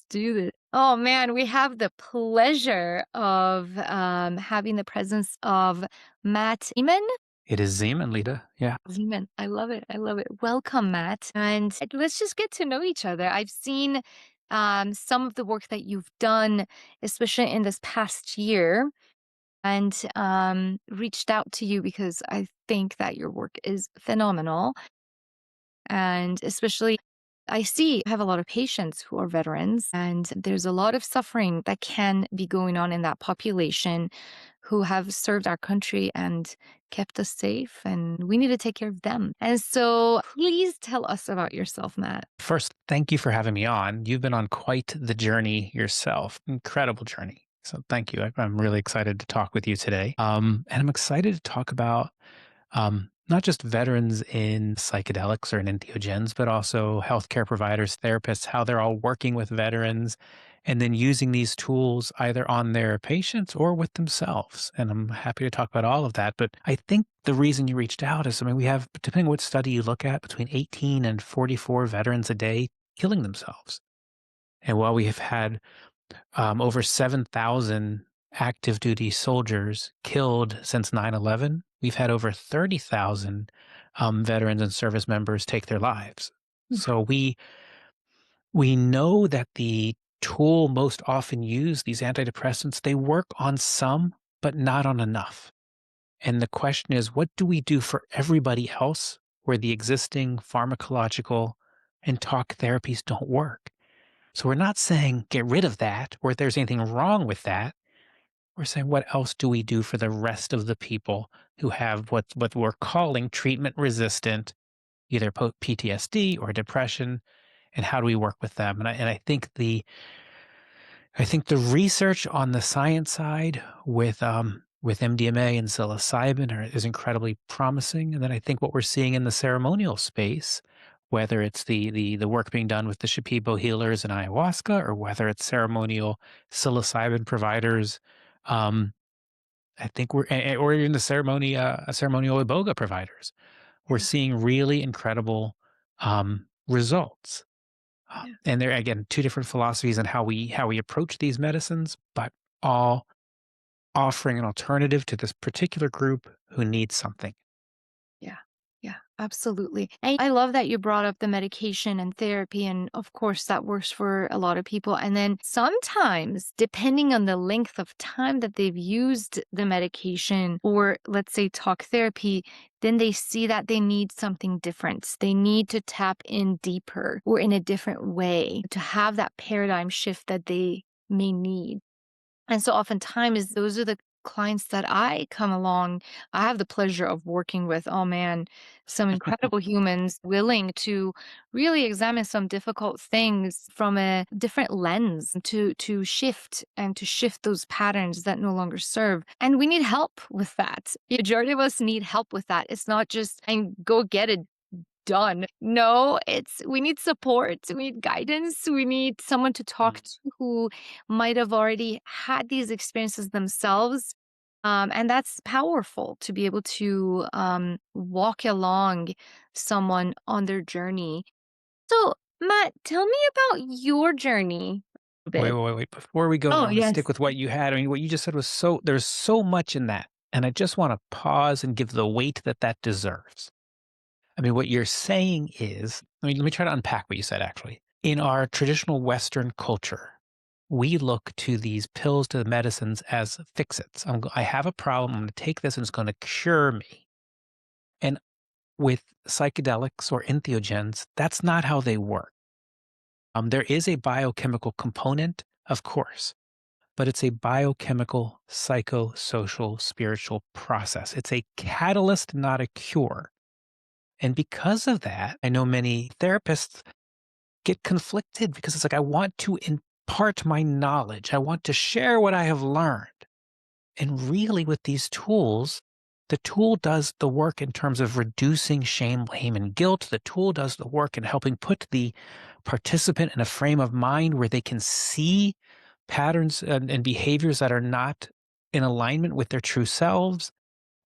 do this. Oh man, we have the pleasure of having the presence of Matt Zemon. It is Zeman, Lita. Yeah. Zeman, I love it. I love it. Welcome, Matt. And let's just get to know each other. I've seen some of the work that you've done, especially in this past year, and reached out to you because I think that your work is phenomenal. And especially, I have a lot of patients who are veterans, and there's a lot of suffering that can be going on in that population who have served our country and kept us safe, and we need to take care of them. And so, please tell us about yourself, Matt. First, thank you for having me on. You've been on quite the journey yourself. Incredible journey. So thank you. I'm really excited to talk with you today. And I'm excited to talk about not just veterans in psychedelics or in entheogens, but also healthcare providers, therapists, how they're all working with veterans and then using these tools either on their patients or with themselves. And I'm happy to talk about all of that. But I think the reason you reached out is, I mean, we have, depending on what study you look at, between 18 and 44 veterans a day killing themselves. And while we have had over 7,000 active duty soldiers killed since 9/11. We've had over 30,000 veterans and service members take their lives. So we know that the tool most often used, these antidepressants, they work on some, but not on enough. And the question is, what do we do for everybody else where the existing pharmacological and talk therapies don't work? So we're not saying get rid of that or if there's anything wrong with that. We're saying what else do we do for the rest of the people who have what we're calling treatment resistant, either PTSD or depression, and how do we work with them? And I think the research on the science side with MDMA and psilocybin is incredibly promising. And then I think what we're seeing in the ceremonial space, whether it's the work being done with the Shipibo healers and ayahuasca, or whether it's ceremonial psilocybin providers, um, I think or even the ceremonial iboga providers, we're Yeah, seeing really incredible results. yeah. And there again, two different philosophies on how we approach these medicines, but all offering an alternative to this particular group who needs something. Yeah. Yeah, absolutely. And I love that you brought up the medication and therapy. And of course, that works for a lot of people. And then sometimes, depending on the length of time that they've used the medication or let's say talk therapy, then they see that they need something different. They need to tap in deeper or in a different way to have that paradigm shift that they may need. And so oftentimes those are the clients that I come along. I have the pleasure of working with, oh man, some incredible humans willing to really examine some difficult things from a different lens to shift and to shift those patterns that no longer serve. And we need help with that. The majority of us need help with that. It's not just and go get it done. No, it's we need support, we need guidance, we need someone to talk Mm. to who might have already had these experiences themselves. And that's powerful to be able to walk along someone on their journey. So, Matt, tell me about your journey a Wait, bit. wait, wait, wait. Before we go there, Oh, I want to stick yes. with what you had. I mean, what you just said was there's so much in that. And I just want to pause and give the weight that that deserves. I mean, what you're saying is, let me try to unpack what you said actually. In our traditional Western culture, we look to these pills, to the medicines as fix-its. I have a problem. I'm going to take this and it's going to cure me. And with psychedelics or entheogens, that's not how they work. There is a biochemical component, of course, but it's a biochemical, psychosocial, spiritual process. It's a catalyst, not a cure. And because of that, I know many therapists get conflicted because it's like, I want to impart my knowledge. I want to share what I have learned. And really, with these tools, the tool does the work in terms of reducing shame, blame, and guilt. The tool does the work in helping put the participant in a frame of mind where they can see patterns and behaviors that are not in alignment with their true selves.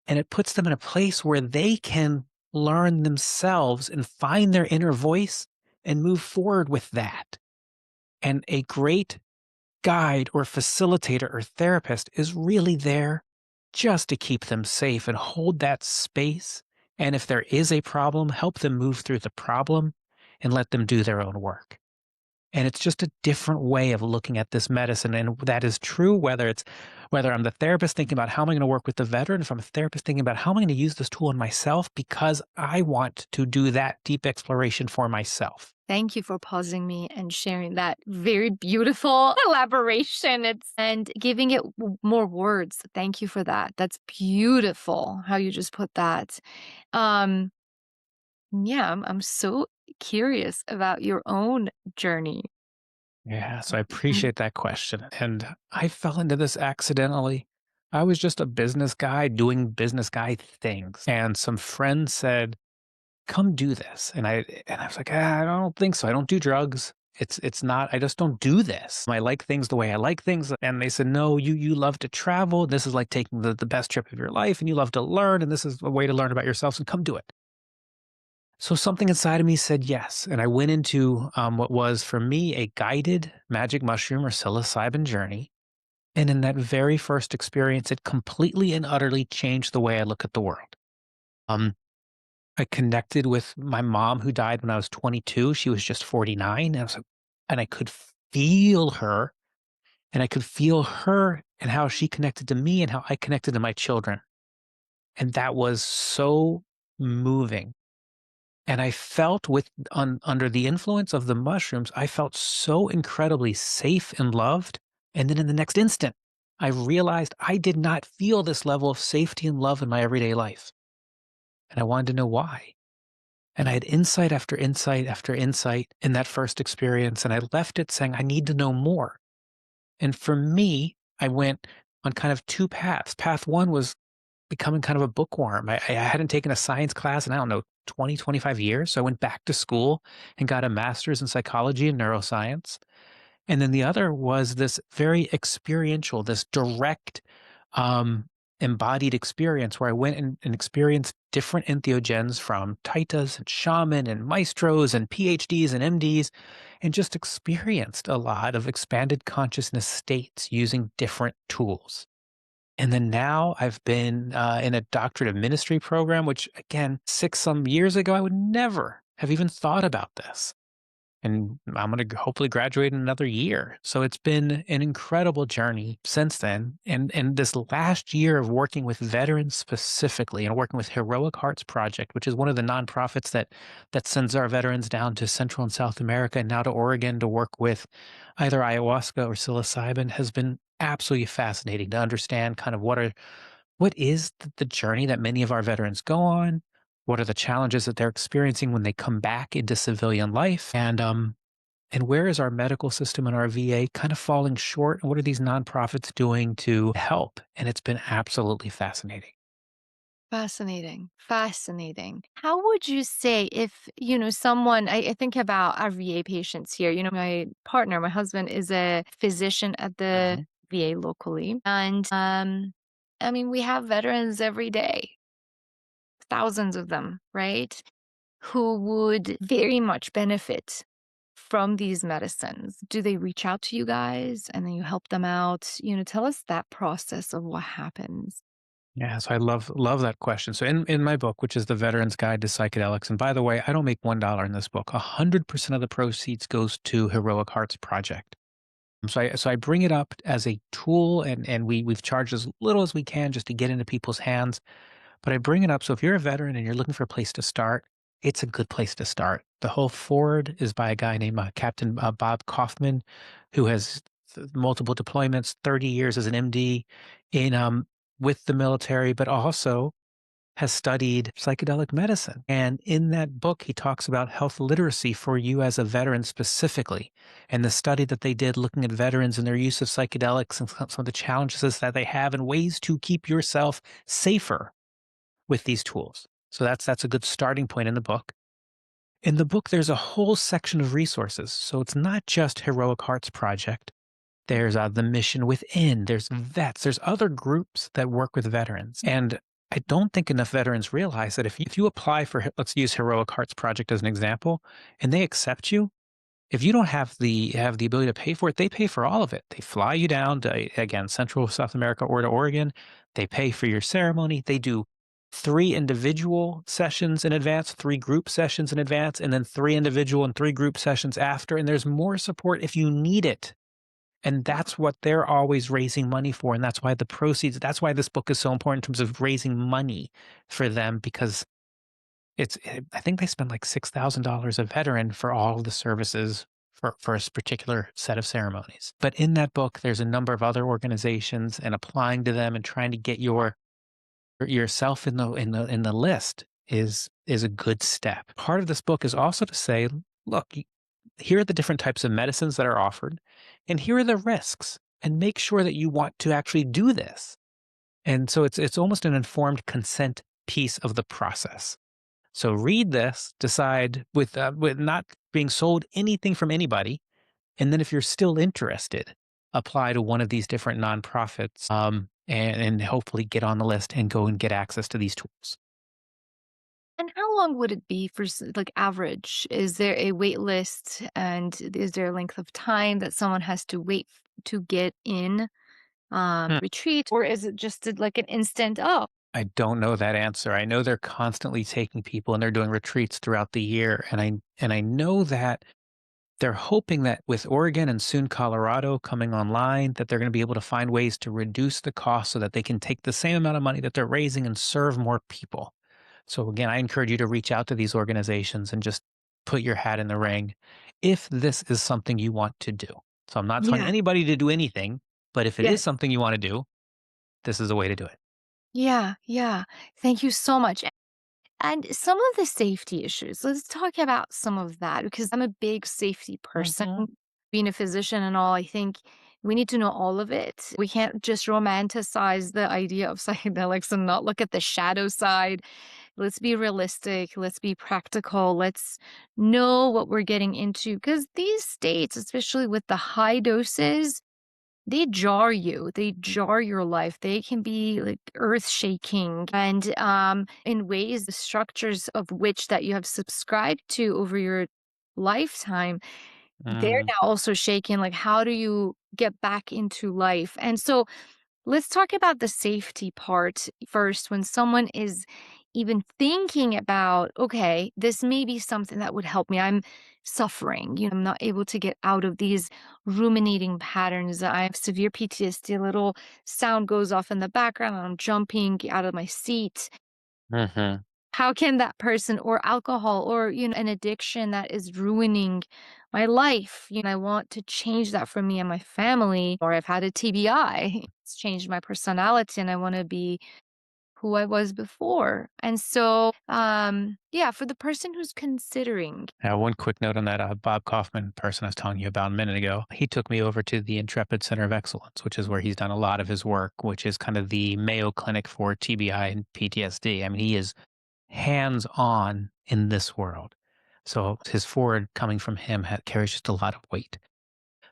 And it puts them in a place where they can learn themselves and find their inner voice and move forward with that. And a great guide or facilitator or therapist is really there just to keep them safe and hold that space. And if there is a problem, help them move through the problem and let them do their own work. And it's just a different way of looking at this medicine. And that is true whether I'm the therapist thinking about how am I going to work with the veteran, if I'm a therapist thinking about how am I going to use this tool on myself because I want to do that deep exploration for myself. Thank you for pausing me and sharing that very beautiful elaboration. And giving it more words. Thank you for that. That's beautiful how you just put that. Um, yeah, I'm so curious about your own journey. Yeah, so I appreciate that question. And I fell into this accidentally. I was just a business guy doing business guy things. And some friends said, come do this. And I was like, I don't think so. I don't do drugs. It's not, I just don't do this. I like things the way I like things. And they said, no, you love to travel. This is like taking the best trip of your life and you love to learn. And this is a way to learn about yourself. So come do it. So something inside of me said yes, and I went into what was for me a guided magic mushroom or psilocybin journey. And in that very first experience, it completely and utterly changed the way I look at the world. Um, I connected with my mom who died when I was 22. She was just 49, and and I could feel her, and I could feel her and how she connected to me and how I connected to my children, and that was so moving. And I felt under the influence of the mushrooms, I felt so incredibly safe and loved. And then in the next instant, I realized I did not feel this level of safety and love in my everyday life. And I wanted to know why. And I had insight after insight after insight in that first experience. And I left it saying, I need to know more. And for me, I went on kind of two paths. Path one was becoming kind of a bookworm. I hadn't taken a science class in, I don't know, 20, 25 years. So I went back to school and got a master's in psychology and neuroscience. And then the other was this very experiential, this direct, um, embodied experience where I went and experienced different entheogens from taitas and shaman and maestros and PhDs and MDs, and just experienced a lot of expanded consciousness states using different tools. And then now I've been in a doctorate of ministry program, which again, 6 some years ago, I would never have even thought about this. And I'm going to hopefully graduate in another year. So it's been an incredible journey since then. And this last year of working with veterans specifically and working with Heroic Hearts Project, which is one of the nonprofits that sends our veterans down to Central and South America and now to Oregon to work with either ayahuasca or psilocybin, has been absolutely fascinating to understand kind of what is the journey that many of our veterans go on, what are the challenges that they're experiencing when they come back into civilian life, and where is our medical system and our VA kind of falling short, and what are these nonprofits doing to help? And it's been absolutely fascinating. Fascinating. Fascinating. How would you say if, someone, I think about our VA patients here, my partner, my husband is a physician at the Mhm. VA locally. And I mean, we have veterans every day, thousands of them, right? Who would very much benefit from these medicines. Do they reach out to you guys and then you help them out? Tell us that process of what happens. Yeah, so I love that question. So in my book, which is the Veteran's Guide to Psychedelics, and by the way, I don't make $1 in this book. 100% of the proceeds goes to Heroic Hearts Project. So I bring it up as a tool, and we've charged as little as we can just to get into people's hands. But I bring it up so if you're a veteran and you're looking for a place to start, it's a good place to start. The whole forward is by a guy named Captain Bob Kaufman, who has multiple deployments, 30 years as an MD in with the military, but also has studied psychedelic medicine. And in that book, he talks about health literacy for you as a veteran specifically, and the study that they did looking at veterans and their use of psychedelics and some of the challenges that they have and ways to keep yourself safer with these tools. So that's a good starting point in the book. In the book, there's a whole section of resources. So it's not just Heroic Hearts Project. There's the Mission Within. There's vets. There's other groups that work with veterans. And I don't think enough veterans realize that if you apply for, let's use Heroic Hearts Project as an example, and they accept you, If you don't have the ability to pay for it, they pay for all of it. They fly you down to, again, Central South America or to Oregon. They pay for your ceremony. They do 3 individual sessions in advance, 3 group sessions in advance, and then 3 individual and 3 group sessions after, and there's more support if you need it. And Wow. that's what they're always raising money for, and that's why the proceeds that's why this book is so important in terms of raising money for them because I think they spend like $6,000 a veteran for all of the services for a particular set of ceremonies. But in that book, there's a number of other organizations and applying to them and trying to get yourself in the list is a good step. Part of this book is also to say, look, here are the different types of medicines that are offered, and here are the risks, and make sure that you want to actually do this. And so it's almost an informed consent piece of the process. So read this, decide with not being sold anything from anybody, and then if you're still interested, apply to one of these different nonprofits, and hopefully get on the list and go and get access to these tools. And how long would it be for like average? Is there a wait list and is there a length of time that someone has to wait to get in Hmm. retreat, or is it just like an instant? Oh, I don't know that answer. I know they're constantly taking people and they're doing retreats throughout the year, and I know that they're hoping that with Oregon and soon Colorado coming online, that they're going to be able to find ways to reduce the cost so that they can take the same amount of money that they're raising and serve more people. So again, I encourage you to reach out to these organizations and just put your hat in the ring if this is something you want to do. So I'm not telling yeah, anybody to do anything, but if it is yes. something you want to do, this is the way to do it. Yeah, yeah. Thank you so much. And some of the safety issues, let's talk about some of that because I'm a big safety person. Mhm. Being a physician and all, I think we need to know all of it. We can't just romanticize the idea of psychedelics and not look at the shadow side. Let's be realistic. Let's be practical. Let's know what we're getting into because these states, especially with the high doses, they jar you. They jar your life. They can be like earth shaking and in ways the structures of which that you have subscribed to over your lifetime, they're Mm. now also shaken. Like how do you get back into life? And so let's talk about the safety part first. When someone is even thinking about, okay, this may be something that would help me. I'm suffering, I'm not able to get out of these ruminating patterns. I have severe PTSD. A little sound goes off in the background, and I'm jumping out of my seat. Mhm. How can that person or alcohol or, an addiction that is ruining my life, I want to change that for me and my family, or I've had a TBI. It's changed my personality and I want to be who I was before. And so, yeah, for the person who's considering. Now, one quick note on that Bob Kaufman person I was telling you about a minute ago. He took me over to the Intrepid Center of Excellence, which is where he's done a lot of his work, which is kind of the Mayo Clinic for TBI and PTSD. I mean, he is hands on in this world. So his forward coming from him carries just a lot of weight.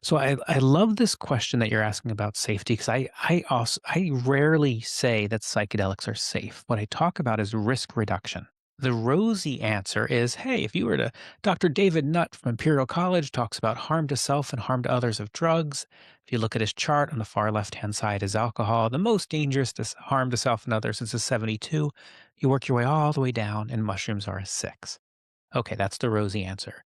So I love this question that you're asking about safety because I rarely say that psychedelics are safe. What I talk about is risk reduction. The rosy answer is, hey, if you were to Dr. David Nutt from Imperial College talks about harm to self and harm to others of drugs. If you look at his chart on the far left-hand side is alcohol. The most dangerous to harm to self and others is a 72. You work your way all the way down, and mushrooms are a 6. Okay, that's the rosy answer.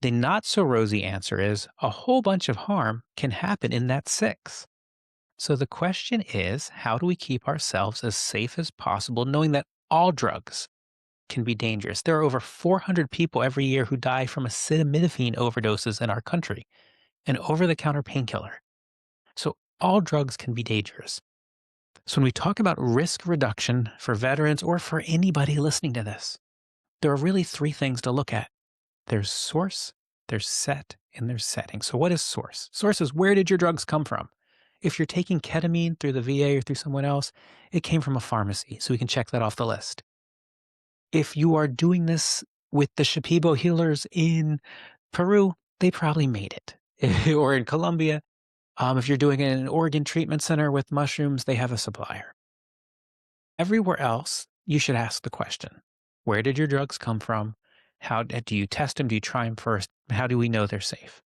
The not so rosy answer is a whole bunch of harm can happen in that 6. So the question is, how do we keep ourselves as safe as possible, knowing that all drugs can be dangerous? There are over 400 people every year who die from acetaminophen overdoses in our country, an over the counter painkiller. So all drugs can be dangerous. So when we talk about risk reduction for veterans or for anybody listening to this, there are really 3 things to look at. There's source, there's set, and there's setting. So what is source? Source is where did your drugs come from? If you're taking ketamine through the VA or through someone else, it came from a pharmacy. So we can check that off the list. If you are doing this with the Shipibo healers in Peru, they probably made it. Or in Colombia, if you're doing it in an Oregon treatment center with mushrooms, they have a supplier. Everywhere else, you should ask the question, where did your drugs come from? How do you test them? Do you try them first? How do we know they're safe?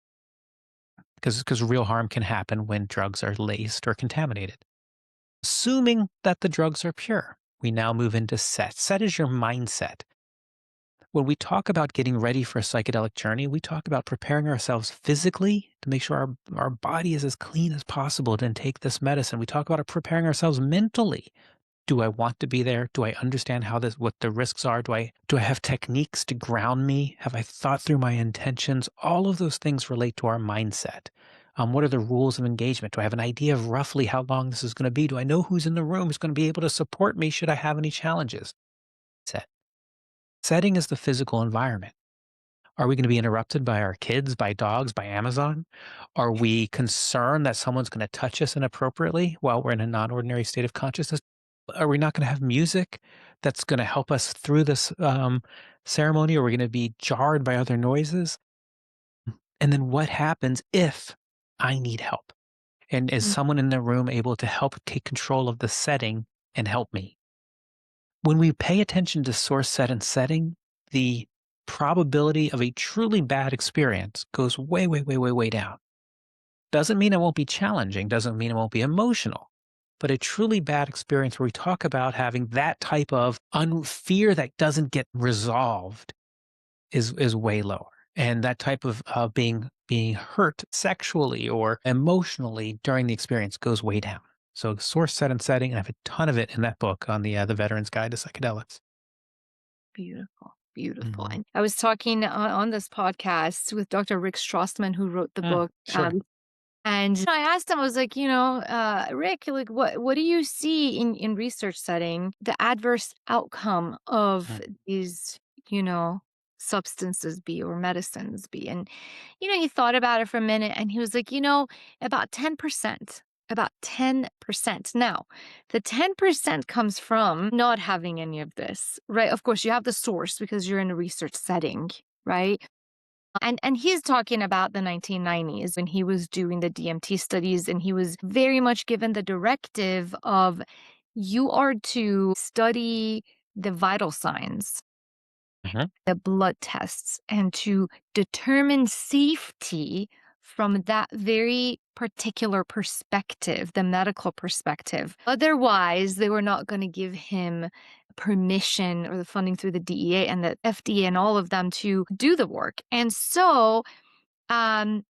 Because real harm can happen when drugs are laced or contaminated. Assuming that the drugs are pure, we now move into set. Set is your mindset. When we talk about getting ready for a psychedelic journey, we talk about preparing ourselves physically to make sure our body is as clean as possible to take this medicine. We talk about preparing ourselves mentally. Do I want to be there? Do I understand what the risks are? Do I have techniques to ground me? Have I thought through my intentions? All of those things relate to our mindset. What are the rules of engagement? Do I have an idea of roughly how long this is going to be? Do I know who's in the room who's going to be able to support me should I have any challenges? Set. Setting is the physical environment. Are we going to be interrupted by our kids, by dogs, by Amazon? Are we concerned that someone's going to touch us inappropriately while we're in a non-ordinary state of consciousness? Are we not going to have music that's going to help us through this ceremony? Are we going to be jarred by other noises? And then what happens if I need help? And is Mm. someone in the room able to help take control of the setting and help me? When we pay attention to source, set, and setting, the probability of a truly bad experience goes way, way, way, way, way down. Doesn't mean it won't be challenging, doesn't mean it won't be emotional, but a truly bad experience where we talk about having that type of fear that doesn't get resolved is way lower. And that type of being hurt sexually or emotionally during the experience goes way down. So source, set, and setting, and I have a ton of it in that book on the Veteran's Guide to Psychedelics. Beautiful, beautiful. Mhm. And I was talking on this podcast with Dr. Rick Strassman, who wrote the Mm, book. sure. And I asked him, I was like, Rick, like, what do you see in research setting the adverse outcome of Mm, these, you know, substances be or medicines be? And he thought about it for a minute and he was like, about 10%. About 10%. Now, the 10% comes from not having any of this, right? Of course, you have the source because you're in a research setting, right? And he's talking about the 1990s when he was doing the DMT studies, and he was very much given the directive of you are to study the vital signs, mhm. the blood tests, and to determine safety from that very particular perspective, the medical perspective. Otherwise, they were not going to give him permission or the funding through the DEA and the FDA and all of them to do the work. And so, um,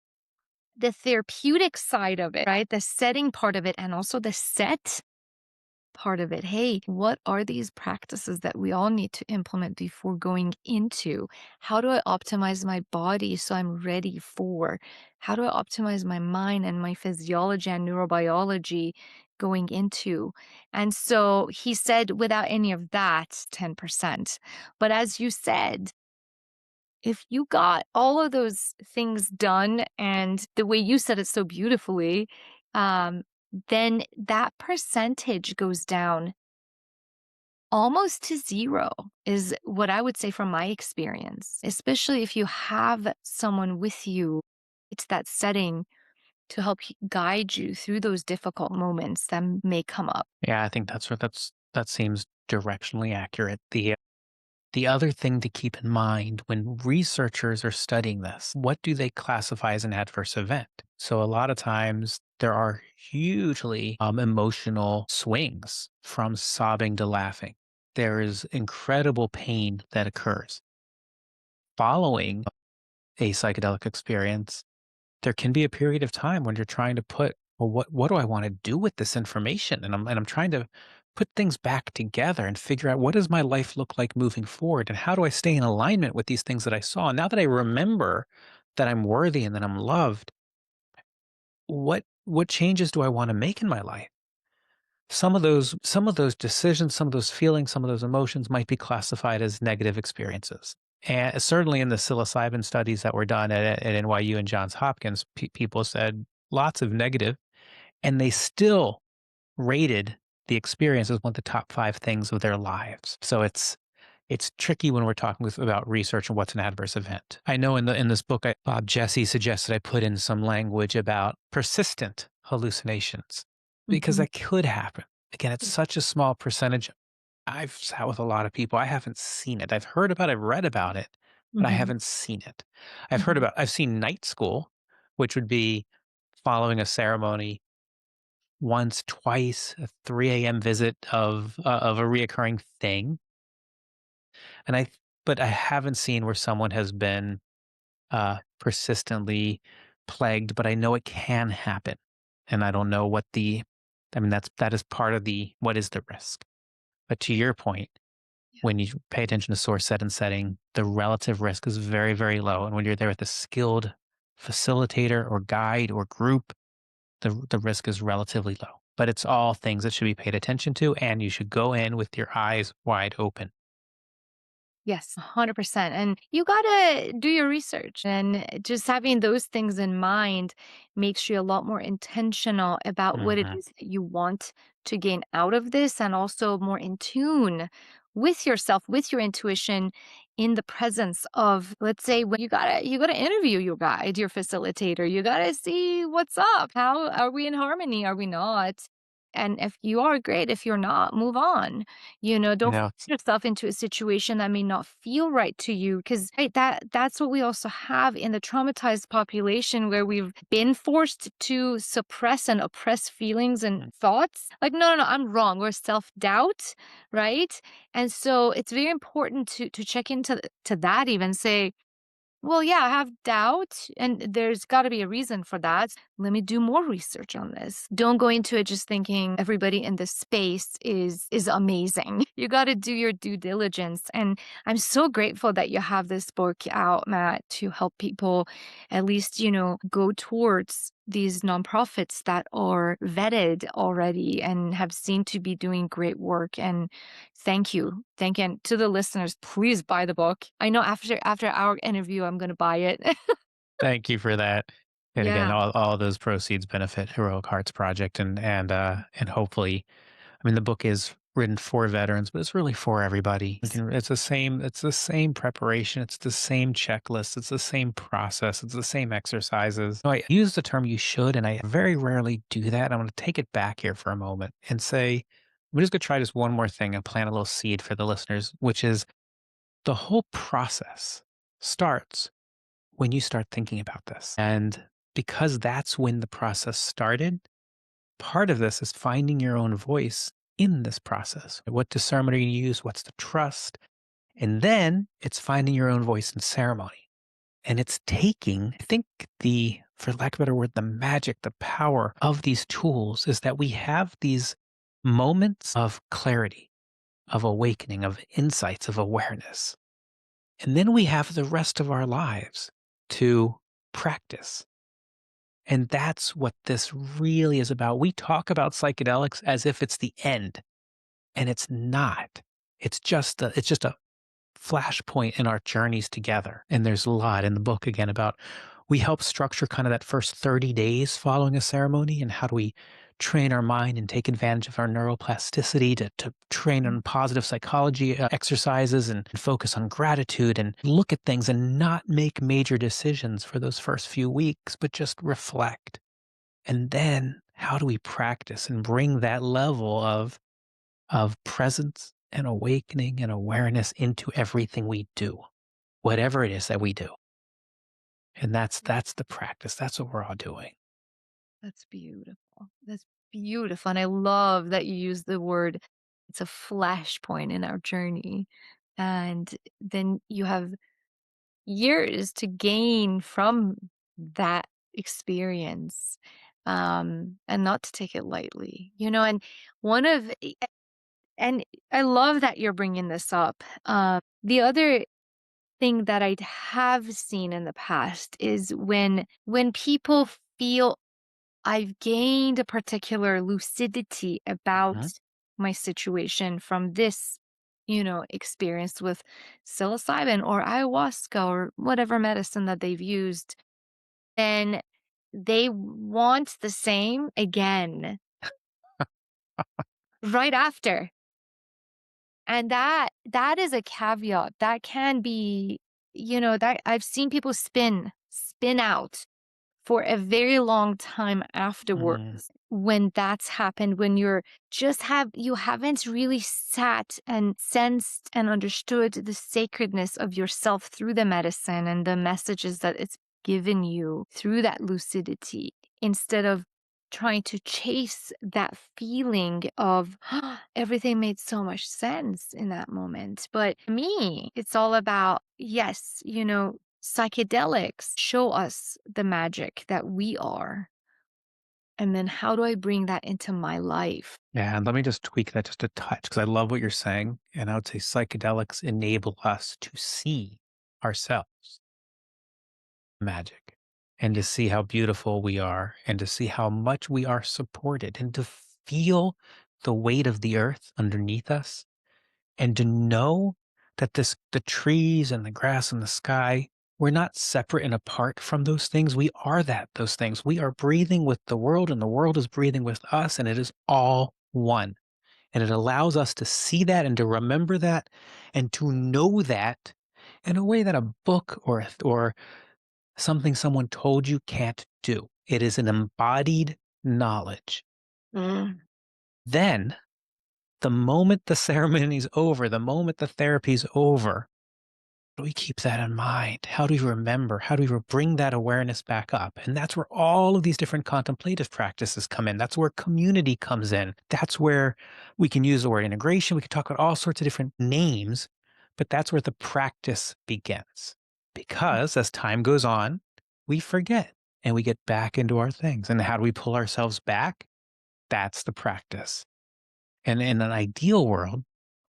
the therapeutic side of it, right? The setting part of it, and also the set part of it. Hey, what are these practices that we all need to implement before going into? How do I optimize my body so I'm ready for? How do I optimize my mind and my physiology and neurobiology going into? And so he said, without any of that, 10%. But as you said, if you got all of those things done and the way you said it so beautifully, um, then that percentage goes down almost to zero, is what I would say from my experience, especially if you have someone with you. It's that setting to help guide you through those difficult moments that may come up. Yeah, I think that seems directionally accurate. The other thing to keep in mind when researchers are studying this, what do they classify as an adverse event? So a lot of times there are hugely emotional swings from sobbing to laughing. There is incredible pain that occurs following a psychedelic experience. There can be a period of time when you're trying to put, well, what do I want to do with this information? And I'm trying to put things back together and figure out what does my life look like moving forward and how do I stay in alignment with these things that I saw. And now that I remember that I'm worthy and that I'm loved, what changes do I want to make in my life? Some of those decisions, some of those feelings, some of those emotions might be classified as negative experiences. And certainly in the psilocybin studies that were done at NYU and Johns Hopkins, people said lots of negative, and they still rated the experience as one of the top 5 things of their lives. So it's tricky when we're talking about research and what's an adverse event. I know in this book, Bob Jesse suggested I put in some language about persistent hallucinations because Mhm. that could happen. Again, it's such a small percentage. I've sat with a lot of people. I haven't seen it. I've heard about it, read about it, but I Mhm, haven't seen it. mhm. I've seen night school, which would be following a ceremony once, twice, a 3 a.m. visit of a reoccurring thing. And but I haven't seen where someone has been persistently plagued, but I know it can happen. And I don't know what I mean, that is part of what is the risk. But to your point, when you pay attention to source set and setting, the relative risk is very, very low. And when you're there with a skilled facilitator or guide or group, the risk is relatively low. But it's all things that should be paid attention to, and you should go in with your eyes wide open. Yes, 100%. And you got to do your research. And just having those things in mind makes you a lot more intentional about what it Hmm. is that you want to gain out of this, and also more in tune with yourself, with your intuition, in the presence of, let's say, when you got to interview your guide, your facilitator. You got to see what's up. How are we in harmony? Are we not? And if you are, great. If you're not, move on. You Don't know, yourself into a situation that may not feel right to you, because right, that's what we also have in the traumatized population, where we've been forced to suppress and oppress feelings and thoughts, like, no, no, no, I'm wrong, or self-doubt, right? And so it's very important to check into to that, even say, well, yeah, I have doubt, and there's got to be a reason for that. Let me do more research on this. Don't go into it just thinking everybody in this space is amazing. You got to do your due diligence. And I'm so grateful that you have this book out, Matt, to help people at least, go towards these nonprofits that are vetted already and have seemed to be doing great work. And thank you. Thank you. And to the listeners, please buy the book. I know after our interview, I'm gonna buy it. thank you for that. And again, Yeah. all those proceeds benefit Heroic Hearts Project, and hopefully, I mean, the book is written for veterans, but it's really for everybody. It's the same preparation, it's the same checklist, it's the same process, it's the same exercises. So I use the term "you should," and I very rarely do that. I'm going to take it back here for a moment and say, we're just going to try just one more thing and plant a little seed for the listeners, which is the whole process starts when you start thinking about this. And because that's when the process started, part of this is finding your own voice in this process. What discernment are you use? What's the trust? And then it's finding your own voice in ceremony. And it's taking, I think for lack of a better word, the magic, the power of these tools is that we have these moments of clarity, of awakening, of insights, of awareness. And then we have the rest of our lives to practice. And that's what this really is about. We talk about psychedelics as if it's the end, and it's not. It's just a flashpoint in our journeys together. And there's a lot in the book again about we help structure kind of that first 30 days following a ceremony, and how do we train our mind and take advantage of our neuroplasticity to train Mm. on positive psychology exercises and focus on gratitude and look at things and not make major decisions for those first few weeks, but just reflect. And then how do we practice and bring that level of presence and awakening and awareness into everything we do, whatever it is that we do. And that's the practice. That's what we're all doing. That's beautiful. That's beautiful. And I love that you use the word, it's a flashpoint in our journey. And then you have years to gain from that experience, and not to take it lightly, and one of and I love that you're bringing this up. The other thing that I have seen in the past is when people feel I've gained a particular lucidity about Mhm. my situation from this, experience with psilocybin or ayahuasca or whatever medicine that they've used, then they want the same again right after. And that is a caveat. That can be, that I've seen people spin out for a very long time Mm. afterwards. when that's happened, when you haven't really sat and sensed and understood the sacredness of yourself through the medicine and the messages that it's given you through that lucidity, instead of trying to chase that feeling of everything made so much sense in that moment. But me, it's all about, yes, psychedelics show us the magic that we are. And then how do I bring that into my life? Yeah, and let me just tweak that just a touch because I love what you're saying. And I would say psychedelics enable us to see ourselves magic and to Yeah. see how beautiful we are and to see how much we are supported and to feel the weight of the earth underneath us and to know that the trees and the grass and the sky, we're not separate and apart from those things. We are those things. We are breathing with the world and the world is breathing with us and it is all one. And it allows us to see that and to remember that and to know that in a way that a book or something someone told you can't do. It is an embodied knowledge. Mm. Then, the moment the ceremony's over, the moment the therapy's over, how do we keep that in mind? How do we remember? How do we bring that awareness back up? And that's where all of these different contemplative practices come in. That's where community comes in. That's where we can use the word integration. We can talk about all sorts of different names, but that's where the practice begins. Because as time goes on, we forget and we get back into our things. And how do we pull ourselves back? That's the practice. And in an ideal world,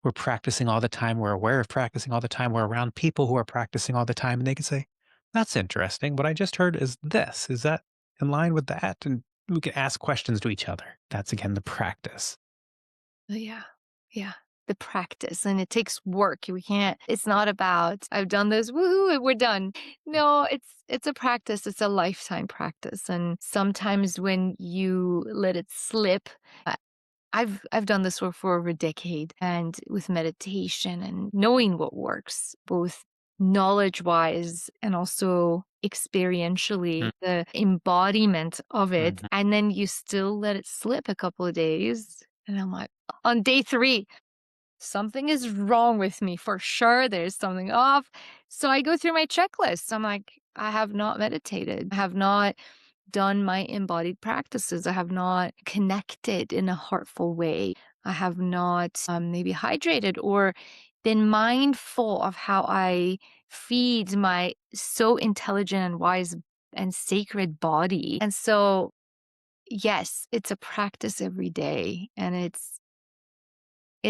we're practicing all the time. We're aware of practicing all the time. We're around people who are practicing all the time. And they can say, that's interesting. What I just heard is this. Is that in line with that? And we can ask questions to each other. That's again the practice. Yeah. Yeah. The practice, and it takes work. It's not about I've done this, woohoo, and we're done. No, it's a practice. It's a lifetime practice. And sometimes when you let it slip, I've done this work for over a decade, and with meditation and knowing what works, both knowledge-wise and also experientially, the embodiment of it, Mm-hmm. and then you still let it slip a couple of days, and I'm like, on day 3, something is wrong with me for sure, there's something off. So I go through my checklist. I'm like, I have not meditated. I have not done my embodied practices. I have not connected in a heartful way. I have not maybe hydrated or been mindful of how I feed my so intelligent and wise and sacred body. And so, yes, it's a practice every day, and it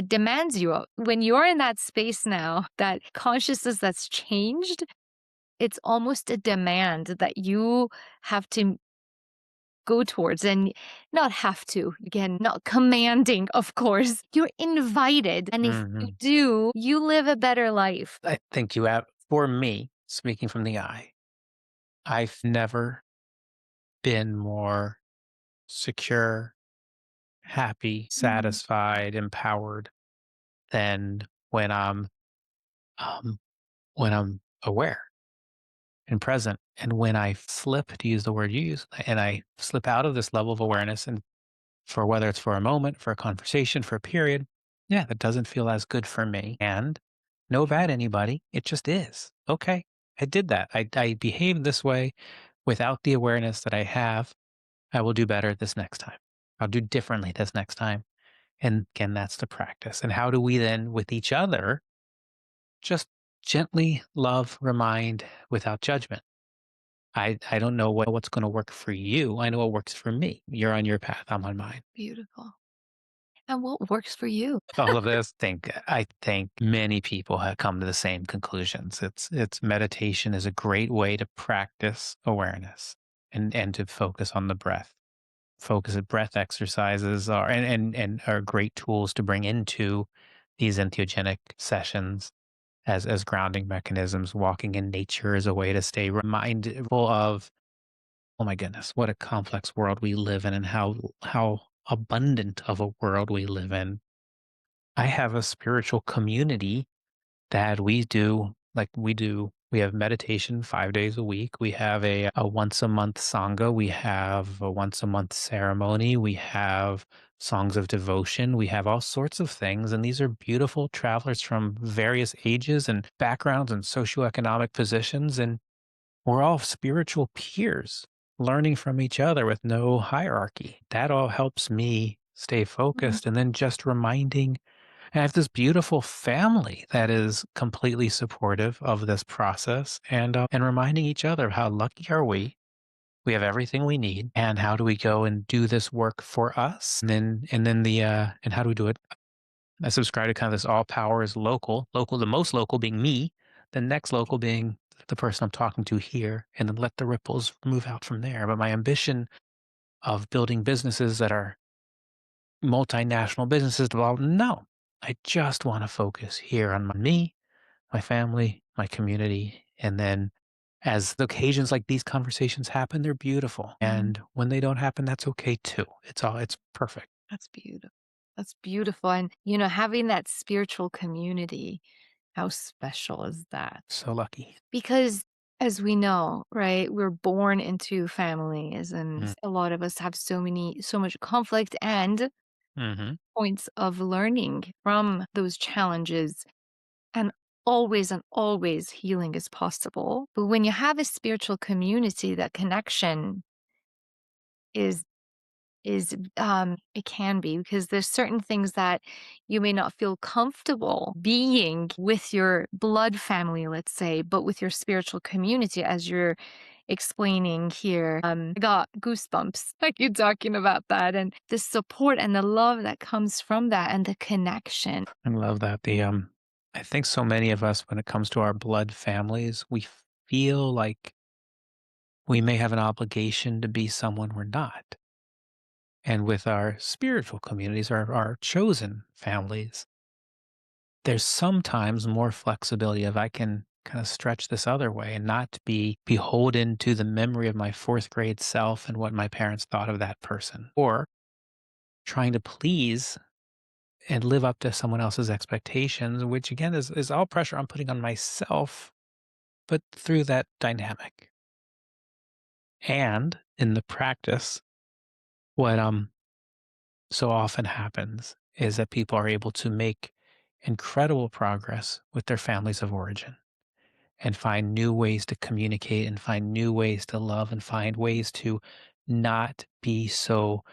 demands you. When you're in that space now, that consciousness that's changed, it's almost a demand that you have to go towards, and not have to, again, not commanding, of course. You're invited. And if you Mm-hmm. do, you live a better life. I think you have, for me, speaking from the eye, I've never been more secure, happy, Mm. satisfied, empowered than um, when I'm aware and present. And when I slip, to use the word you use, and I slip out of this level of awareness, and for whether it's for a moment, for a conversation, for a period, yeah, that doesn't feel as good for me. And no bad anybody. It just is. Okay. I did that. I behaved this way without the awareness that I have. I will do better this next time. I'll do differently this next time. And again, that's the practice. And how do we then, with each other, just gently love, remind without judgment? I don't know what's going to work for you. I know what works for me. You're on your path. I'm on mine. Beautiful. And what works for you? All of this, I think many people have come to the same conclusions. It's meditation is a great way to practice awareness and to focus on the breath. Focus at breath exercises are and are great tools to bring into these entheogenic sessions as grounding mechanisms. Walking in nature is a way to stay mindful of, oh my goodness, what a complex world we live in and how abundant of a world we live in. I have a spiritual community that we do We have meditation 5 days a week. We have a once a month sangha. We have a once a month ceremony. We have songs of devotion. We have all sorts of things. And these are beautiful travelers from various ages and backgrounds and socioeconomic positions. And we're all spiritual peers learning from each other with no hierarchy. That all helps me stay Mhm, focused. And then just reminding, and I have this beautiful family that is completely supportive of this process, and reminding each other how lucky are we. We have everything we need, and how do we go and do this work for us? And how do we do it? I subscribe to kind of this all power is local, local, the most local being me, the next local being the person I'm talking to here, and then let the ripples move out from there. But my ambition of building businesses that are multinational businesses, well, no, I just want to focus here on me, my family, my community. And then as the occasions like these conversations happen, they're beautiful. mhm. And when they don't happen, that's okay too. It's perfect. That's beautiful. That's beautiful, and, having that spiritual community, how special is that? So lucky. Because as we know, right, we're born into families, and a lot of us have so much conflict and Mm-hmm. points of learning from those challenges, and always healing is possible. But when you have a spiritual community, that connection is it can be, because there's certain things that you may not feel comfortable being with your blood family, let's say, but with your spiritual community, as you're explaining here. I got goosebumps like you talking about that, and the support and the love that comes from that, and the connection. I love that. I think so many of us, when it comes to our blood families, we feel like we may have an obligation to be someone we're not. And with our spiritual communities, our chosen families, there's sometimes more flexibility if I can kind of stretch this other way and not be beholden to the memory of my fourth grade self and what my parents thought of that person, or trying to please and live up to someone else's expectations, which again is all pressure I'm putting on myself, but through that dynamic. And in the practice, what so often happens is that people are able to make incredible progress with their families of origin and find new ways to communicate and find new ways to love and find ways to not be so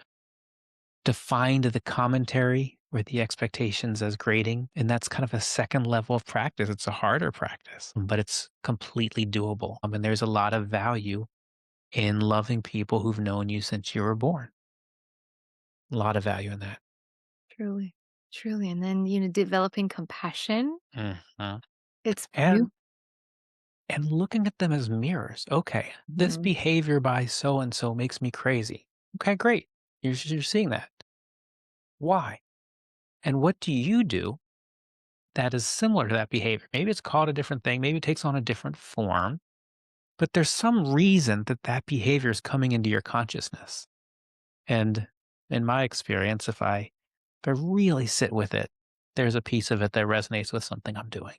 defined to the commentary or the expectations as grading. And that's kind of a second level of practice. It's a harder practice, but it's completely doable. And there's a lot of value in loving people who've known you since you were born. A lot of value in that. Truly, truly. And then, developing compassion. Mhm. It's And beautiful. and looking at them as mirrors. Okay, this behavior by so and so makes me crazy. Okay, great. You're seeing that. Why? And what do you do that is similar to that behavior? Maybe it's called a different thing. Maybe it takes on a different form, but there's some reason that that behavior is coming into your consciousness. And in my experience, if I really sit with it, there's a piece of it that resonates with something I'm doing.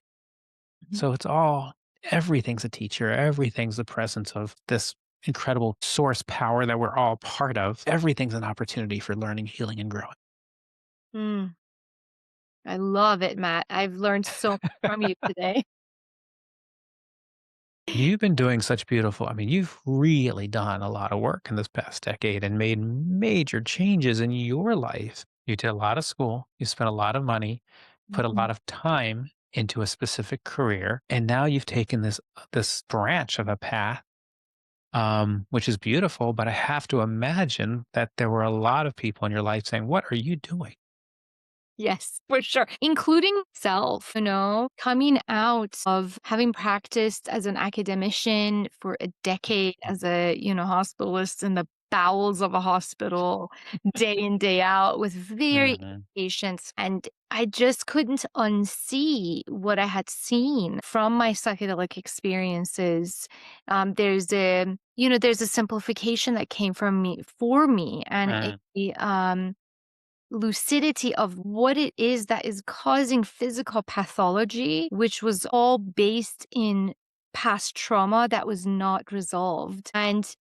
Mhm. So everything's a teacher, everything's the presence of this incredible source power that we're all part of. Everything's an opportunity for learning, healing, and growing. Mm, I love it, Matt. I've learned so much from you today. You've been doing such beautiful, I mean, you've really done a lot of work in this past decade and made major changes in your life. You did a lot of school, you spent a lot of money, put a Mhm. lot of time into a specific career, and now you've taken this branch of a path, which is beautiful. But I have to imagine that there were a lot of people in your life saying, "What are you doing?" Yes, for sure, including self, coming out of having practiced as an academician for a decade as a, hospitalist in the bowels of a hospital, day in, day out with very Mhm. patients. And I just couldn't unsee what I had seen from my psychedelic experiences. There's a simplification that came from me for me, and Mm. a lucidity of what it is that is causing physical pathology, which was all based in past trauma that was not resolved. And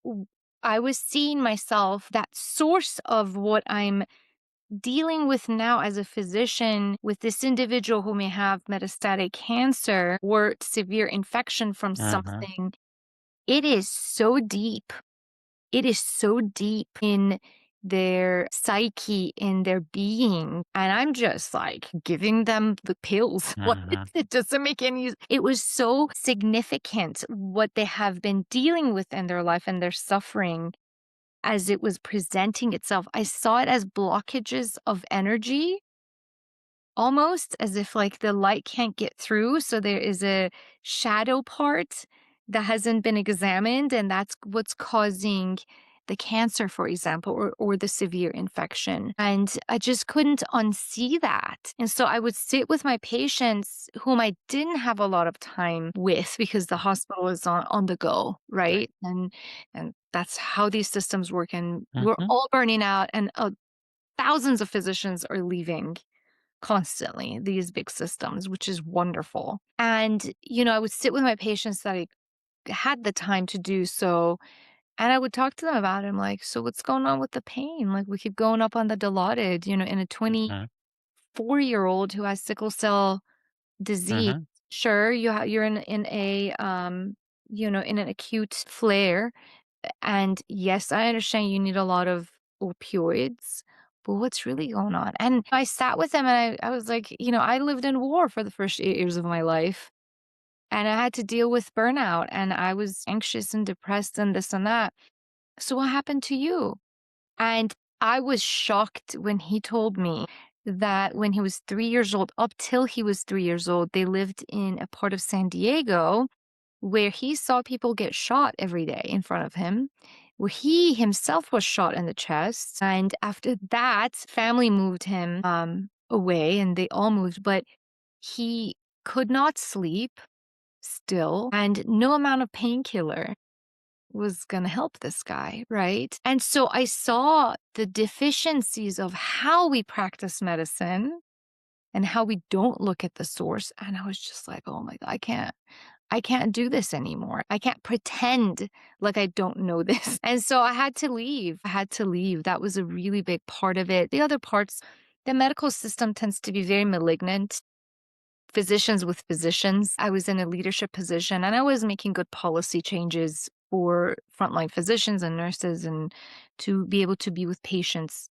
w- I was seeing myself, that source of what I'm dealing with now as a physician with this individual who may have metastatic cancer or severe infection from Mhm. something. It is so deep. It is so deep in their psyche, in their being. And I'm just like giving them the pills. What? Mhm. It doesn't make any. It was so significant what they have been dealing with in their life and their suffering as it was presenting itself. I saw it as blockages of energy, almost as if like the light can't get through. So there is a shadow part that hasn't been examined, and that's what's causing the cancer, for example, or the severe infection. And I just couldn't unsee that. And so I would sit with my patients whom I didn't have a lot of time with because the hospital is on the go, Right. right? And that's how these systems work. And we're Mhm. all burning out, and thousands of physicians are leaving constantly, these big systems, which is wonderful. And, I would sit with my patients that I had the time to do so, and I would talk to them about it. I'm like, so what's going on with the pain? Like, we keep going up on the Dilaudid, in a Mhm. 24-year-old who has sickle cell disease. Mhm. Sure, you're in a in an acute flare, and yes, I understand you need a lot of opioids, but what's really going on? And I sat with him and I was like, I lived in war for the first 8 years of my life, and I had to deal with burnout, and I was anxious and depressed and this and that. So what happened to you? And I was shocked when he told me that when he was 3 years old, up till he was 3 years old, they lived in a part of San Diego where he saw people get shot every day in front of him, where he himself was shot in the chest. And after that, family moved him away and they all moved, but he could not sleep still, and no amount of painkiller was going to help this guy, right? And so I saw the deficiencies of how we practice medicine and how we don't look at the source. And I was just like, oh my God, I can't do this anymore. I can't pretend like I don't know this. And so I had to leave. I had to leave. That was a really big part of it. The other parts, the medical system tends to be very malignant. Physicians with physicians. I was in a leadership position and I was making good policy changes for frontline physicians and nurses and to be able to be with patients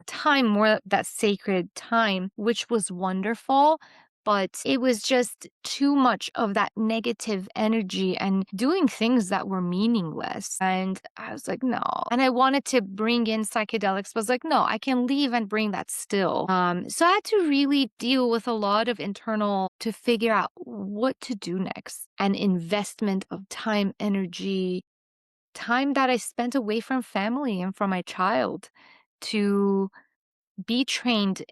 time, more that sacred time, which was wonderful. But it was just too much of that negative energy and doing things that were meaningless. And I was like, no. And I wanted to bring in psychedelics, but I was like, no, I can leave and bring that still. So I had to really deal with a lot of internal to figure out what to do next. An investment of time, energy, time that I spent away from family and from my child to be trained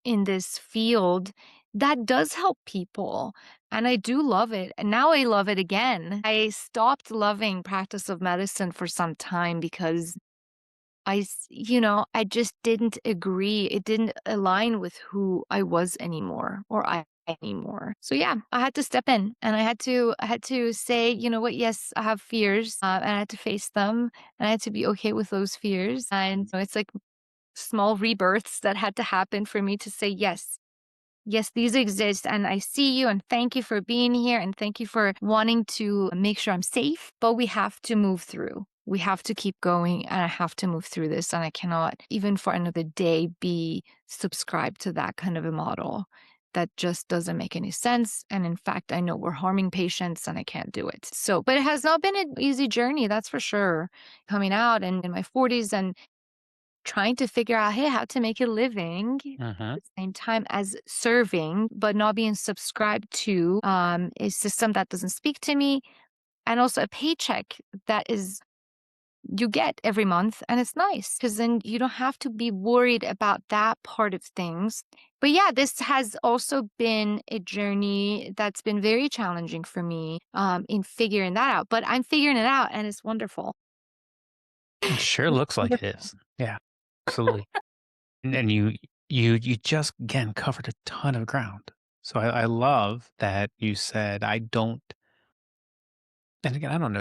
in this field that does help people. And I do love it. And now I love it again. I stopped loving practice of medicine for some time because I just didn't agree. It didn't align with who I was anymore or I anymore. So yeah, I had to step in and I had to say, you know what? Yes, I have fears, and I had to face them, and I had to be okay with those fears. And so it's like small rebirths that had to happen for me to say, yes, yes, these exist. And I see you and thank you for being here. And thank you for wanting to make sure I'm safe. But we have to move through. We have to keep going. And I have to move through this. And I cannot, even for another day, be subscribed to that kind of a model. That just doesn't make any sense. And in fact, I know we're harming patients and I can't do it. So, but it has not been an easy journey, that's for sure. Coming out and in my 40s and trying to figure out, hey, how to make a living Mhm. at the same time as serving, but not being subscribed to a system that doesn't speak to me, and also a paycheck that is you get every month, and it's nice because then you don't have to be worried about that part of things. But yeah, this has also been a journey that's been very challenging for me in figuring that out. But I'm figuring it out, and it's wonderful. It sure It's looks like it wonderful. is. Yeah, absolutely. And you just, again, covered a ton of ground. So I love that you said, I don't, and again, I don't know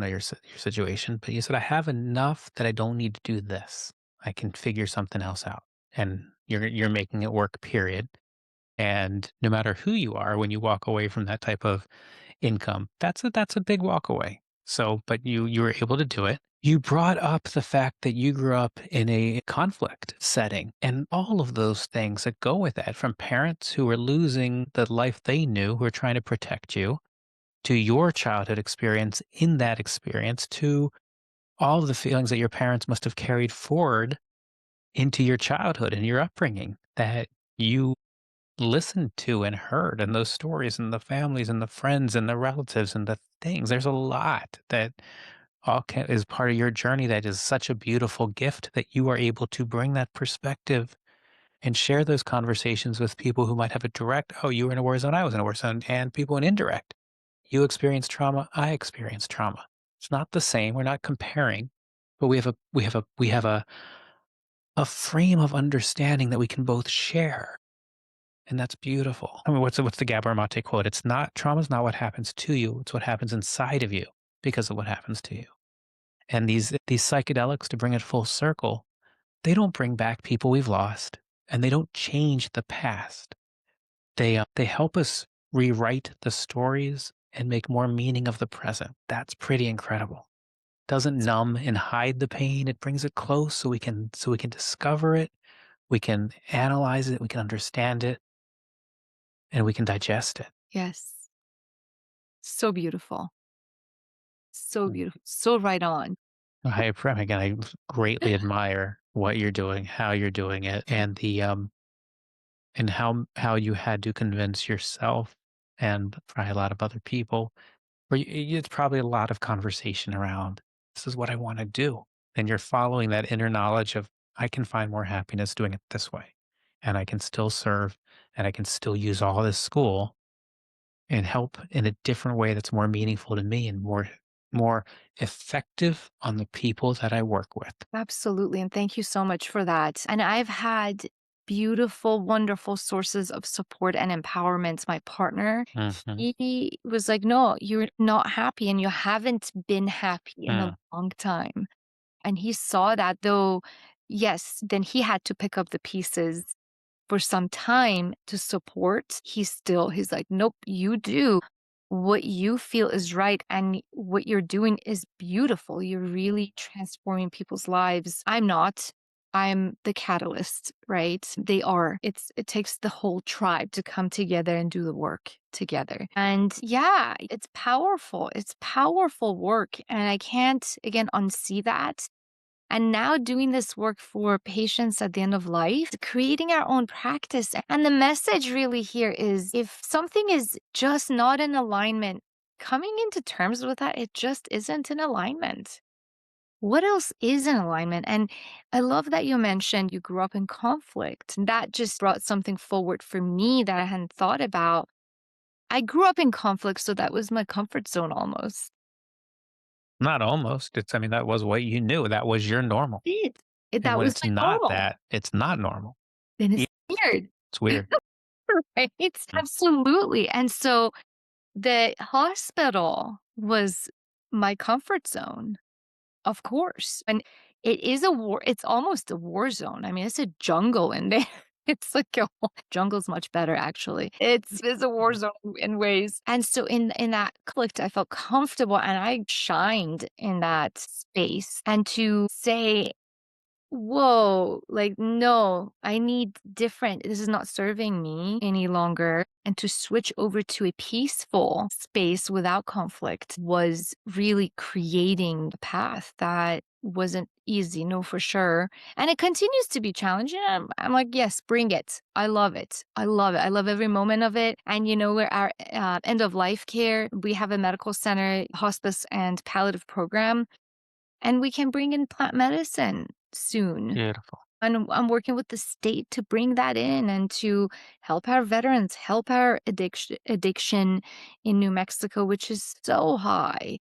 your situation, but you said, I have enough that I don't need to do this. I can figure something else out. And you're making it work, period. And no matter who you are, when you walk away from that type of income, that's a big walk away. So, but you were able to do it. You brought up the fact that you grew up in a conflict setting and all of those things that go with that, from parents who were losing the life they knew, who are trying to protect you, to your childhood experience in that experience, to all of the feelings that your parents must have carried forward into your childhood and your upbringing that you listened to and heard, and those stories and the families and the friends and the relatives and the things. There's a lot that is part of your journey that is such a beautiful gift that you are able to bring that perspective and share those conversations with people who might have a direct, oh, you were in a war zone, I was in a war zone, and people in indirect. You experienced trauma, I experienced trauma. It's not the same. We're not comparing, but we have a frame of understanding that we can both share. And that's beautiful. I mean, what's the Gabor Mate quote? It's not trauma's not what happens to you, it's what happens inside of you because of what happens to you. And these psychedelics, to bring it full circle, they don't bring back people we've lost, and they don't change the past. They help us rewrite the stories and make more meaning of the present. That's pretty incredible. Doesn't numb and hide the pain. It brings it close so we can discover it, we can analyze it, we can understand it, and we can digest it. Yes. So beautiful. So Mm. beautiful. So right on. Again, I greatly admire what you're doing, how you're doing it, and and how you had to convince yourself and probably a lot of other people. It's probably a lot of conversation around, this is what I want to do. And you're following that inner knowledge of, I can find more happiness doing it this way. And I can still serve, and I can still use all this school and help in a different way that's more meaningful to me and more effective on the people that I work with. Absolutely. And thank you so much for that. And I've had beautiful, wonderful sources of support and empowerment. My partner, Mhm. he was like, no, you're not happy and you haven't been happy in a Mm. long time. And he saw that, though, yes, then he had to pick up the pieces for some time to support. He's like, nope, you do what you feel is right. And what you're doing is beautiful. You're really transforming people's lives. I'm not. I'm the catalyst, right? They are. It takes the whole tribe to come together and do the work together. And yeah, it's powerful. It's powerful work. And I can't again unsee that. And now doing this work for patients at the end of life, creating our own practice. And the message really here is, if something is just not in alignment, coming into terms with that, it just isn't in alignment. What else is in alignment? And I love that you mentioned you grew up in conflict. That just brought something forward for me that I hadn't thought about. I grew up in conflict, so that was my comfort zone almost. Not almost. I mean, that was what you knew. That was your normal. It, And that when was it's my not normal. that, it's not normal. And Yeah, it's weird. it's weird. Right? Mm. Absolutely. And so the hospital was my comfort zone, of course. And it is a war, it's almost a war zone. I mean, it's a jungle in there. It's like jungle's much better, actually. It's a war zone in ways. And so in that conflict, I felt comfortable and I shined in that space. And to say, whoa, like, no, I need different. This is not serving me any longer. And to switch over to a peaceful space without conflict was really creating a path that wasn't easy, no, for sure. And it continues to be challenging. I'm like, yes, bring it. I love it. I love it. I love every moment of it. And we're our end of life care. We have a medical center, hospice, and palliative program, and we can bring in plant medicine soon. Beautiful. And I'm working with the state to bring that in and to help our veterans, help our addiction in New Mexico, which is so high,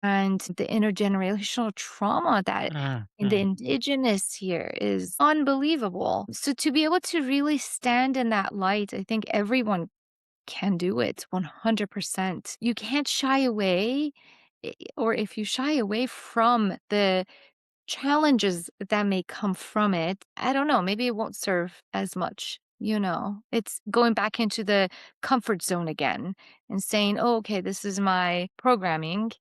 and the intergenerational trauma that in the Mhm. indigenous here is unbelievable. So to be able to really stand in that light, I think everyone can do it 100%. You can't shy away, or if you shy away from the challenges that may come from it, I don't know, maybe it won't serve as much, you know? It's going back into the comfort zone again and saying, "Oh, okay, this is my programming.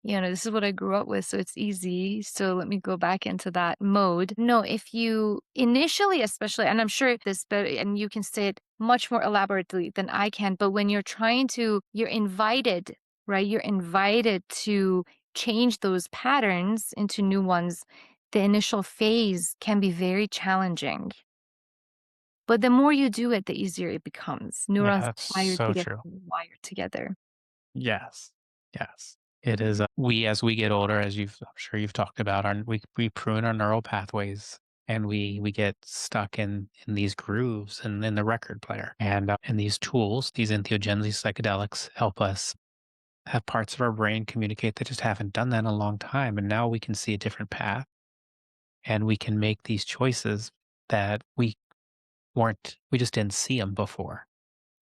You know, this is what I grew up with, so it's easy. So let me go back into that mode." No, if you initially, especially, and I'm sure this, but and you can say it much more elaborately than I can, but when you're trying to, you're invited, right? You're invited to change those patterns into new ones. The initial phase can be very challenging, but the more you do it, the easier it becomes. Yeah, Neurons that's wired so together, true. wired together. Yes. Yes. It is, we as we get older, as I'm sure you've talked about, we prune our neural pathways and we get stuck in these grooves and in the record player. And these tools, these entheogens, these psychedelics help us have parts of our brain communicate that just haven't done that in a long time. And now we can see a different path and we can make these choices that we just didn't see them before.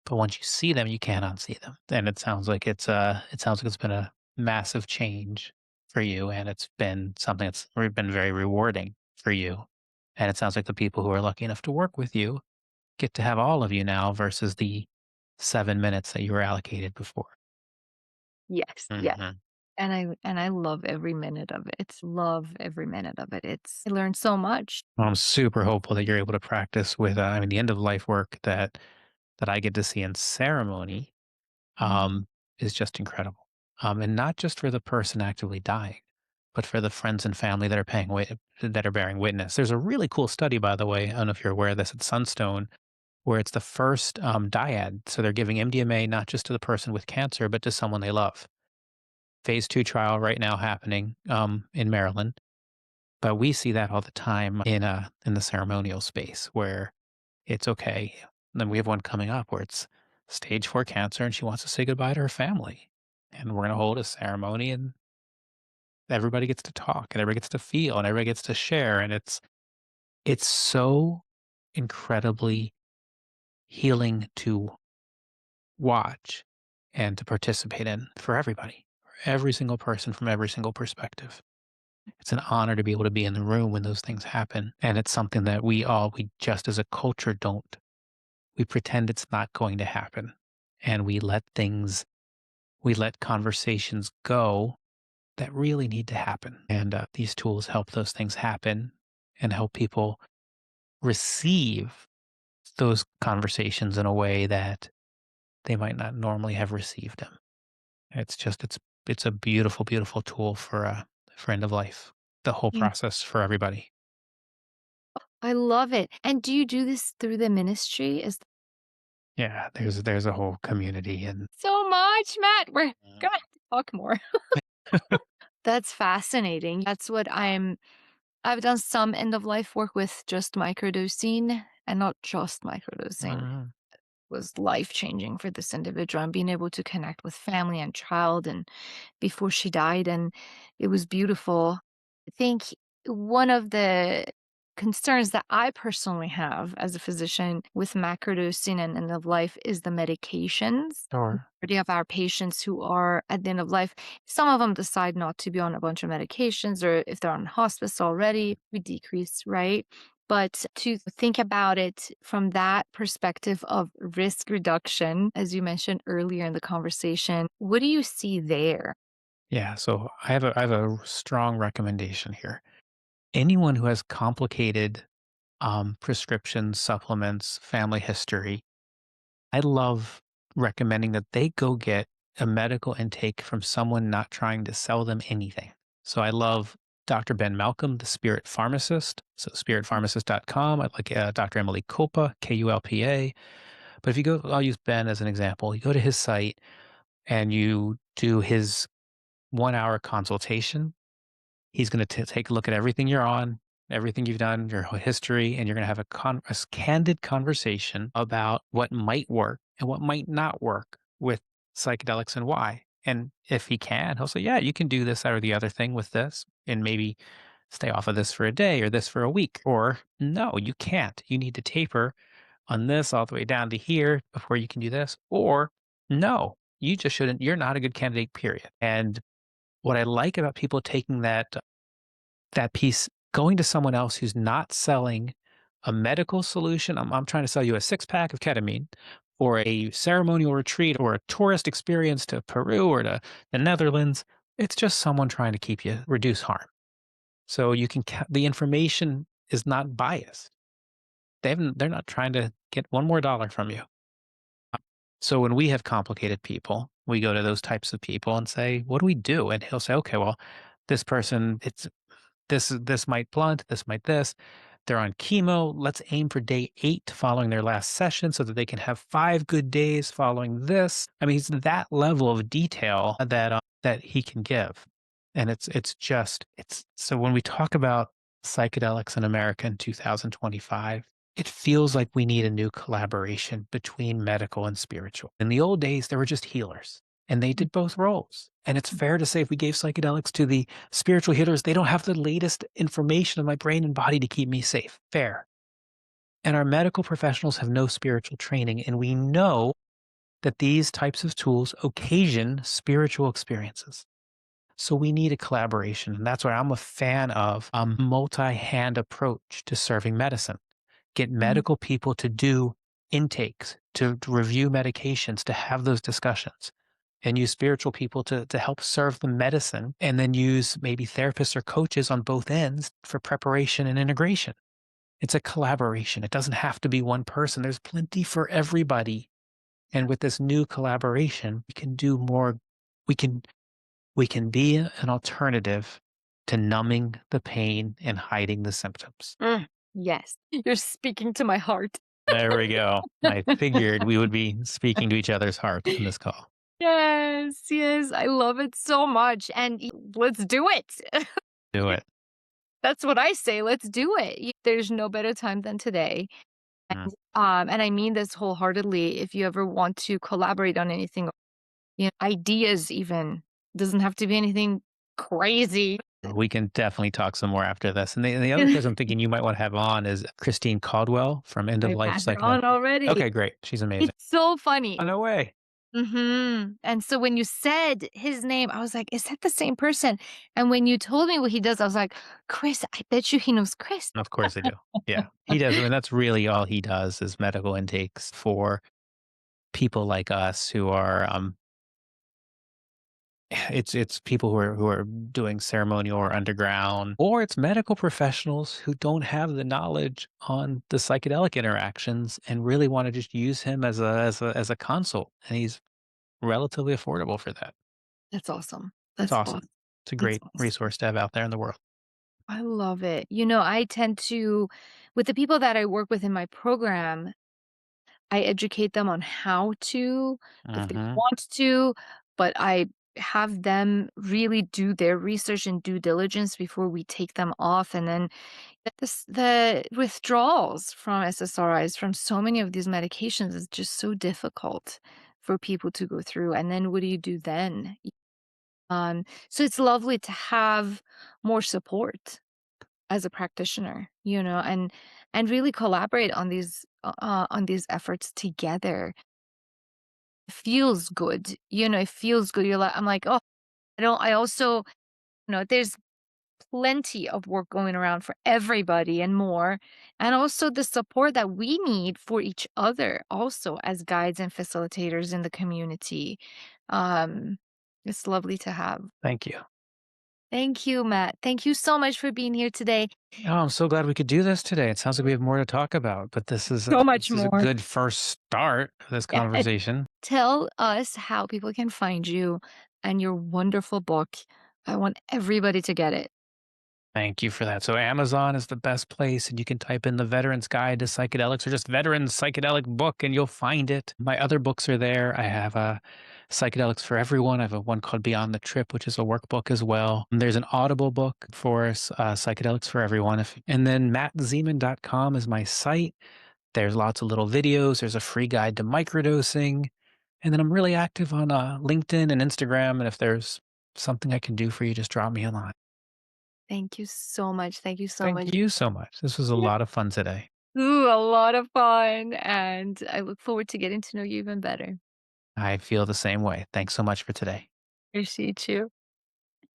But once you see them, you can't unsee them. And it sounds like it's been a massive change for you, and it's been something that's been very rewarding for you. And it sounds like the people who are lucky enough to work with you get to have all of you now versus the 7 minutes that you were allocated before. Yes, yes. Mhm. And I love every minute of it. Love every minute of it. I learned so much. Well, I'm super hopeful that you're able to practice with, I mean, the end of life work that I get to see in ceremony, Mhm. um, is just incredible. And not just for the person actively dying, but for the friends and family that are that are bearing witness. There's a really cool study, by the way. I don't know if you're aware of this at Sunstone, where it's the first dyad. So they're giving MDMA not just to the person with cancer, but to someone they love. Phase 2 trial right now happening in Maryland. But we see that all the time in the ceremonial space where it's okay. And then we have one coming up where it's stage 4 cancer and she wants to say goodbye to her family. And we're going to hold a ceremony and everybody gets to talk and everybody gets to feel and everybody gets to share. And it's so incredibly healing to watch and to participate in for everybody, for every single person from every single perspective. It's an honor to be able to be in the room when those things happen. And it's something that we just as a culture don't. We pretend it's not going to happen. And we let conversations go that really need to happen. And these tools help those things happen and help people receive those conversations in a way that they might not normally have received them. It's a beautiful, beautiful tool for end of life. The whole Yeah. process for everybody. I love it. And do you do this through the ministry? Is Yeah, there's a whole community and so much, Matt. We're Mhm. gonna have to talk more. That's fascinating. I've done some end of life work with just microdosing and not just microdosing. Mhm. Was life changing for this individual and being able to connect with family and child and before she died, and it was beautiful. I think one of the concerns that I personally have as a physician with macrodosing and end of life is the medications. Sure. Majority of our patients who are at the end of life, some of them decide not to be on a bunch of medications, or if they're on hospice already, we decrease, right? But to think about it from that perspective of risk reduction, as you mentioned earlier in the conversation, what do you see there? Yeah, so I have a strong recommendation here. Anyone who has complicated prescriptions, supplements, family history, I love recommending that they go get a medical intake from someone not trying to sell them anything. So I love Dr. Ben Malcolm, the Spirit Pharmacist. So spiritpharmacist.com. I like Dr. Emily Kulpa, Kulpa. But if you go, I'll use Ben as an example. You go to his site and you do his 1 hour consultation. He's going to take a look at everything you're on, everything you've done, your whole history, and you're going to have a candid conversation about what might work and what might not work with psychedelics and why. And if he can, he'll say, yeah, you can do this, that, or the other thing with this, and maybe stay off of this for a day or this for a week. Or no, you can't. You need to taper on this all the way down to here before you can do this, or no, you just shouldn't. You're not a good candidate, period. And what I like about people taking that piece, going to someone else who's not selling a medical solution. I'm trying to sell you a six pack of ketamine or a ceremonial retreat or a tourist experience to Peru or to the Netherlands. It's just someone trying to keep you reduce harm. So you can, the information is not biased. They're not trying to get one more dollar from you. So when we have complicated people, we go to those types of people and say, "What do we do?" And he'll say, "Okay, well, this person, this might blunt, this might this. They're on chemo. Let's aim for day 8 following their last session so that they can have 5 good days following this." I mean, it's that level of detail that he can give. And it's so when we talk about psychedelics in America in 2025, it feels like we need a new collaboration between medical and spiritual. In the old days, there were just healers and they did both roles. And it's fair to say if we gave psychedelics to the spiritual healers, they don't have the latest information of my brain and body to keep me safe. Fair. And our medical professionals have no spiritual training. And we know that these types of tools occasion spiritual experiences. So we need a collaboration. And that's why I'm a fan of a multi-hand approach to serving medicine. Get Mhm. medical people to do intakes, to review medications, to have those discussions, and use spiritual people to help serve the medicine, and then use maybe therapists or coaches on both ends for preparation and integration. It's a collaboration. It doesn't have to be one person. There's plenty for everybody. And with this new collaboration, we can do more. We can we can be an alternative to numbing the pain and hiding the symptoms. Yes, you're speaking to my heart. There we go. I figured we would be speaking to each other's hearts in this call. Yes, yes, I love it so much, and let's do it. Do it. That's what I say, let's do it. There's no better time than today, Mm. and I mean this wholeheartedly. If you ever want to collaborate on anything, ideas even, doesn't have to be anything crazy. We can definitely talk some more after this. And the other person I'm thinking you might want to have on is Christine Caldwell from End of I Life passed it Psychedelic. on already. Okay, great. She's amazing. It's so funny. Oh, no way. And so when you said his name, I was like, "Is that the same person?" And when you told me what he does, I was like, "Chris, I bet you he knows Chris." Of course I do. Yeah. He does. I mean, that's really all he does is medical intakes for people like us who are it's people who are doing ceremonial or underground, or it's medical professionals who don't have the knowledge on the psychedelic interactions and really want to just use him as a consult. And he's relatively affordable for that. That's awesome. It's That's awesome. awesome. It's a That's great awesome. resource to have out there in the world. I love it. I tend to with the people that I work with in my program, I educate them on how to, if they Mhm. want to, but I have them really do their research and due diligence before we take them off, and then the withdrawals from SSRIs from so many of these medications is just so difficult for people to go through, and then what do you do then? So it's lovely to have more support as a practitioner, and really collaborate on these efforts together. It feels good, it feels good. I'm like, oh, I also, there's plenty of work going around for everybody and more. And also the support that we need for each other, also as guides and facilitators in the community. Um, it's lovely to have. Thank you. Thank you, Matt. Thank you so much for being here today. Oh, I'm so glad we could do this today. It sounds like we have more to talk about, but So much this is a more. good first start of this Yeah. conversation. Tell us how people can find you and your wonderful book. I want everybody to get it. Thank you for that. So Amazon is the best place, and you can type in the Veteran's Guide to Psychedelics or just Veterans Psychedelic Book, and you'll find it. My other books are there. I have a Psychedelics for Everyone. I have a one called Beyond the Trip, which is a workbook as well. And there's an Audible book for Psychedelics for Everyone. And then mattzemon.com is my site. There's lots of little videos. There's a free guide to microdosing. And then I'm really active on LinkedIn and Instagram. And if there's something I can do for you, just drop me a line. Thank you so much. Thank you so Thank much. you so much. This was a Yeah. lot of fun today. Ooh, a lot of fun, and I look forward to getting to know you even better. I feel the same way. Thanks so much for today. Appreciate you.